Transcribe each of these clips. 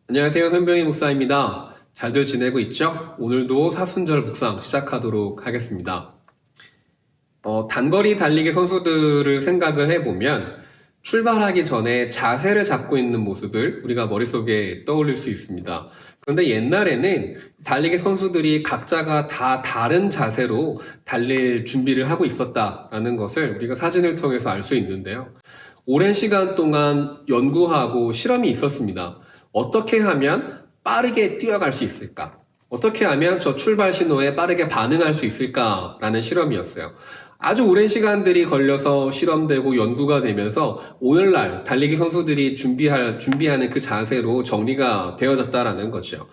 안녕하세요. 손병희 목사입니다. 잘들 지내고 있죠? 오늘도 사순절 묵상 시작하도록 하겠습니다. 단거리 달리기 선수들을 생각을 해보면 출발하기 전에 자세를 잡고 있는 모습을 우리가 머릿속에 떠올릴 수 있습니다. 그런데 옛날에는 달리기 선수들이 각자가 다 다른 자세로 달릴 준비를 하고 있었다라는 것을 우리가 사진을 통해서 알 수 있는데요. 오랜 시간 동안 연구하고 실험이 있었습니다. 어떻게 하면 빠르게 뛰어갈 수 있을까? 어떻게 하면 저 출발 신호에 빠르게 반응할 수 있을까라는 실험이었어요. 아주 오랜 시간들이 걸려서 실험되고 연구가 되면서 오늘날 달리기 선수들이 준비하는 그 자세로 정리가 되어졌다라는 거죠.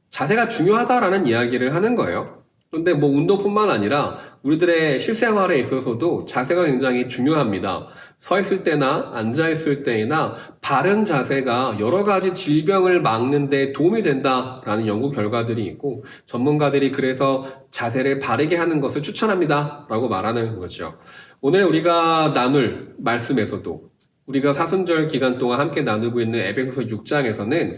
자세가 중요하다라는 이야기를 하는 거예요. 그런데 뭐 운동뿐만 아니라 우리들의 실생활에 있어서도 자세가 굉장히 중요합니다. 서 있을 때나 앉아 있을 때나 바른 자세가 여러 가지 질병을 막는 데 도움이 된다라는 연구 결과들이 있고 전문가들이 그래서 자세를 바르게 하는 것을 추천합니다 라고 말하는 거죠. 오늘 우리가 나눌 말씀에서도 우리가 사순절 기간 동안 함께 나누고 있는 에베소서 6장에서는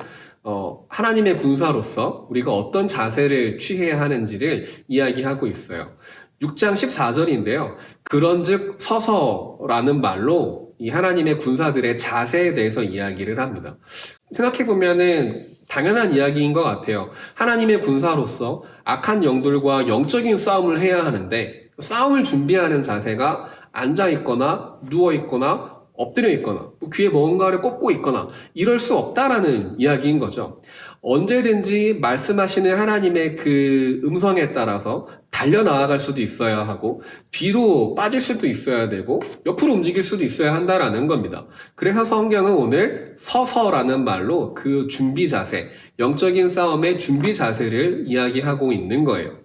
하나님의 군사로서 우리가 어떤 자세를 취해야 하는지를 이야기하고 있어요. 6장 14절인데요. 그런즉 서서라는 말로 이 하나님의 군사들의 자세에 대해서 이야기를 합니다. 생각해보면은 당연한 이야기인 것 같아요. 하나님의 군사로서 악한 영들과 영적인 싸움을 해야 하는데 싸움을 준비하는 자세가 앉아있거나 누워있거나 엎드려 있거나 귀에 뭔가를 꽂고 있거나 이럴 수 없다라는 이야기인 거죠. 언제든지 말씀하시는 하나님의 그 음성에 따라서 달려나아갈 수도 있어야 하고 뒤로 빠질 수도 있어야 되고 옆으로 움직일 수도 있어야 한다라는 겁니다. 그래서 성경은 오늘 서서라는 말로 그 준비 자세, 영적인 싸움의 준비 자세를 이야기하고 있는 거예요.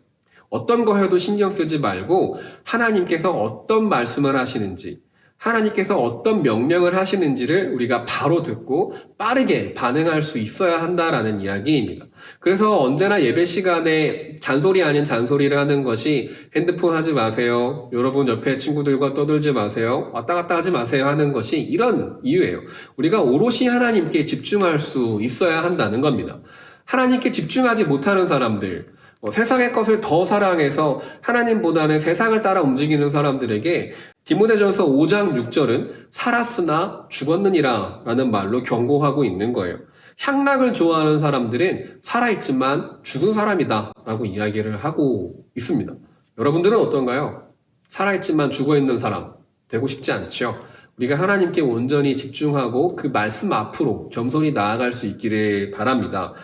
어떤 거 해도 신경 쓰지 말고 하나님께서 어떤 말씀을 하시는지 하나님께서 어떤 명령을 하시는지를 우리가 바로 듣고 빠르게 반응할 수 있어야 한다라는 이야기입니다. 그래서 언제나 예배 시간에 잔소리 아닌 잔소리를 하는 것이 핸드폰 하지 마세요. 여러분 옆에 친구들과 떠들지 마세요. 왔다 갔다 하지 마세요 하는 것이 이런 이유예요. 우리가 오롯이 하나님께 집중할 수 있어야 한다는 겁니다. 하나님께 집중하지 못하는 사람들, 세상의 것을 더 사랑해서 하나님보다는 세상을 따라 움직이는 사람들에게 디모데전서 5장 6절은 살았으나 죽었느니라 라는 말로 경고하고 있는 거예요. 향락을 좋아하는 사람들은 살아있지만 죽은 사람이다 라고 이야기를 하고 있습니다. 여러분들은 어떤가요? 살아있지만 죽어있는 사람 되고 싶지 않죠? 우리가 하나님께 온전히 집중하고 그 말씀 앞으로 겸손히 나아갈 수 있기를 바랍니다.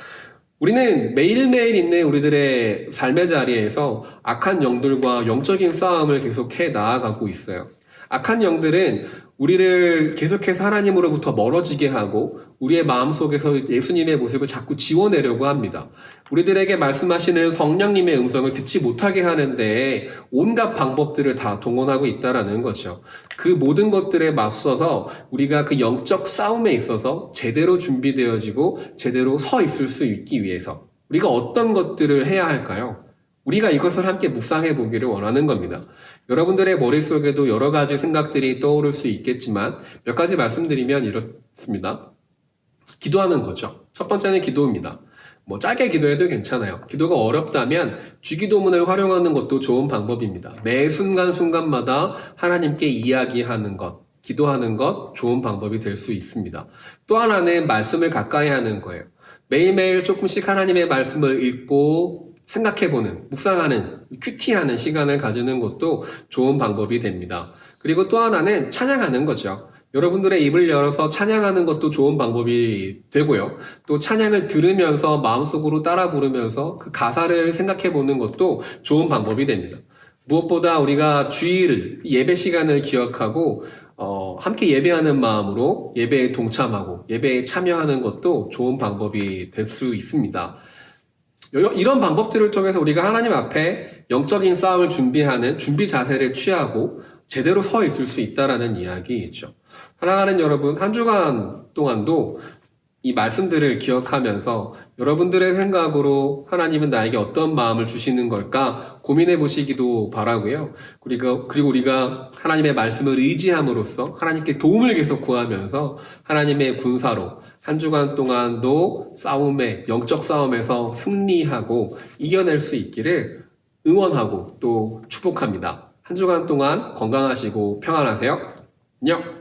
우리는 매일매일 있는 우리들의 삶의 자리에서 악한 영들과 영적인 싸움을 계속해 나아가고 있어요. 악한 영들은 우리를 계속해서 하나님으로부터 멀어지게 하고 우리의 마음속에서 예수님의 모습을 자꾸 지워내려고 합니다. 우리들에게 말씀하시는 성령님의 음성을 듣지 못하게 하는데 온갖 방법들을 다 동원하고 있다는 거죠. 그 모든 것들에 맞서서 우리가 그 영적 싸움에 있어서 제대로 준비되어지고 제대로 서 있을 수 있기 위해서 우리가 어떤 것들을 해야 할까요? 우리가 이것을 함께 묵상해 보기를 원하는 겁니다. 여러분들의 머릿속에도 여러 가지 생각들이 떠오를 수 있겠지만 몇 가지 말씀드리면 이렇습니다. 기도하는 거죠. 첫 번째는 기도입니다. 짧게 기도해도 괜찮아요. 기도가 어렵다면 주기도문을 활용하는 것도 좋은 방법입니다. 매 순간순간마다 하나님께 이야기하는 것, 기도하는 것 좋은 방법이 될 수 있습니다. 또 하나는 말씀을 가까이 하는 거예요. 매일매일 조금씩 하나님의 말씀을 읽고 생각해보는, 묵상하는, 큐티하는 시간을 가지는 것도 좋은 방법이 됩니다. 그리고 또 하나는 찬양하는 거죠. 여러분들의 입을 열어서 찬양하는 것도 좋은 방법이 되고요. 또 찬양을 들으면서 마음속으로 따라 부르면서 그 가사를 생각해보는 것도 좋은 방법이 됩니다. 무엇보다 우리가 주일 예배 시간을 기억하고 함께 예배하는 마음으로 예배에 동참하고 예배에 참여하는 것도 좋은 방법이 될 수 있습니다. 이런 방법들을 통해서 우리가 하나님 앞에 영적인 싸움을 준비하는 준비 자세를 취하고 제대로 서 있을 수 있다라는 이야기이죠. 사랑하는 여러분, 한 주간 동안도 이 말씀들을 기억하면서 여러분들의 생각으로 하나님은 나에게 어떤 마음을 주시는 걸까 고민해 보시기도 바라고요. 그리고 우리가 하나님의 말씀을 의지함으로써 하나님께 도움을 계속 구하면서 하나님의 군사로 한 주간 동안도 영적 싸움에서 승리하고 이겨낼 수 있기를 응원하고 또 축복합니다. 한 주간 동안 건강하시고 평안하세요. 안녕!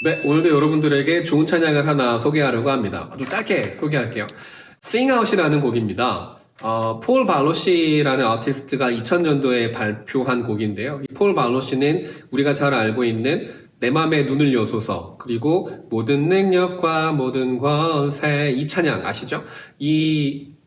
네, 오늘도 여러분들에게 좋은 찬양을 하나 소개하려고 합니다. 아주 짧게 소개할게요. Sing Out이라는 곡입니다. 폴 발로시라는 아티스트가 2000년도에 발표한 곡인데요. 이 폴 발로시는 우리가 잘 알고 있는 내 맘에 눈을 여소서, 그리고 모든 능력과 모든 권세, 이 찬양 아시죠?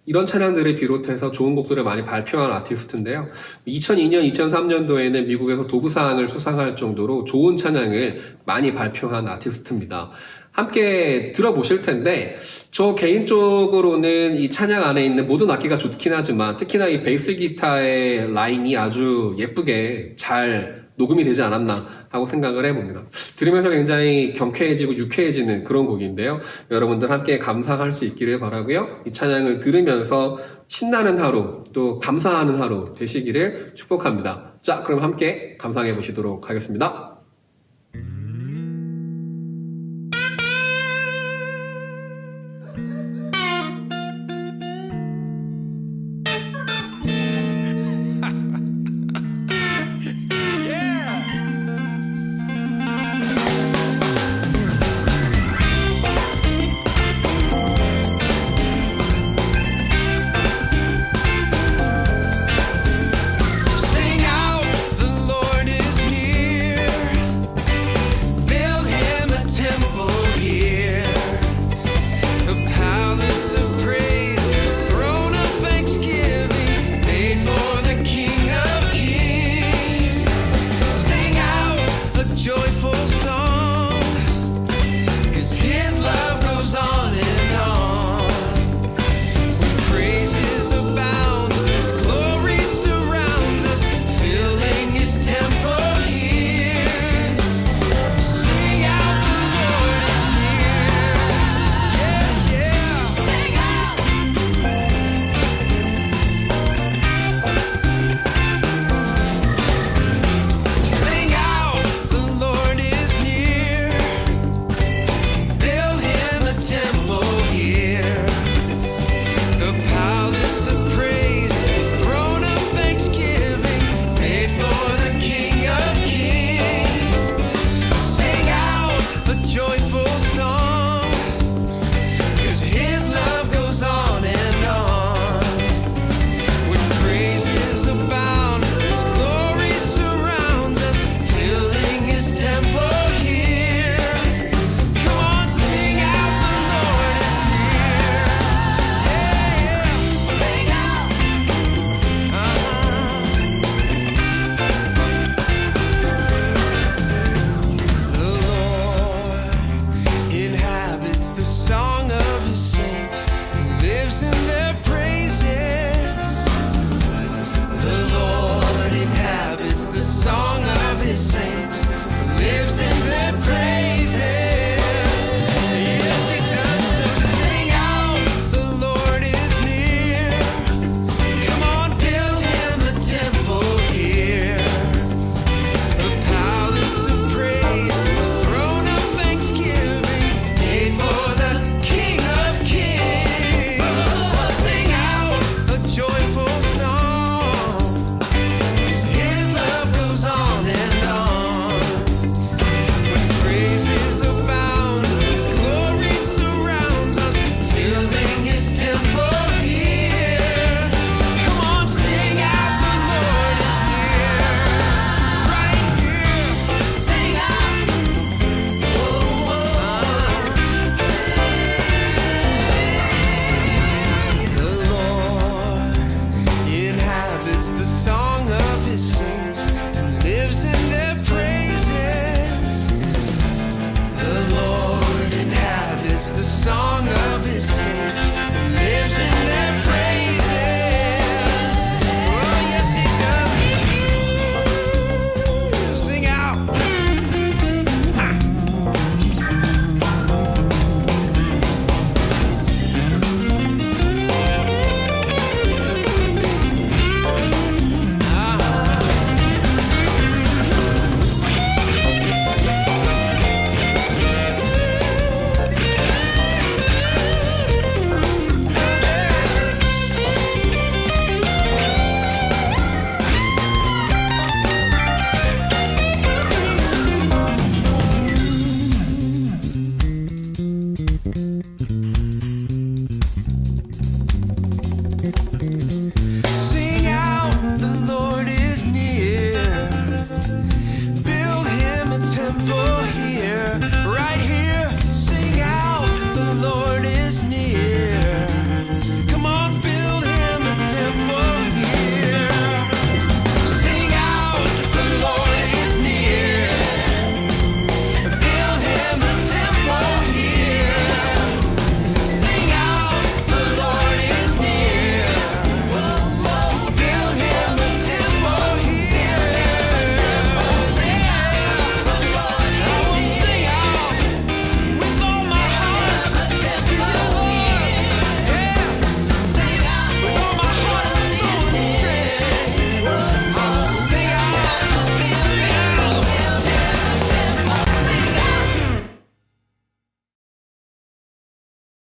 이런 찬양들을 비롯해서 좋은 곡들을 많이 발표한 아티스트인데요. 2002년, 2003년도에는 미국에서 도구상을 수상할 정도로 좋은 찬양을 많이 발표한 아티스트입니다. 함께 들어보실 텐데, 저 개인적으로는 이 찬양 안에 있는 모든 악기가 좋긴 하지만 특히나 이 베이스 기타의 라인이 아주 예쁘게 잘 녹음이 되지 않았나 하고 생각을 해봅니다. 들으면서 굉장히 경쾌해지고 유쾌해지는 그런 곡인데요. 여러분들 함께 감상할 수 있기를 바라고요. 이 찬양을 들으면서 신나는 하루, 또 감사하는 하루 되시기를 축복합니다. 자, 그럼 함께 감상해 보시도록 하겠습니다.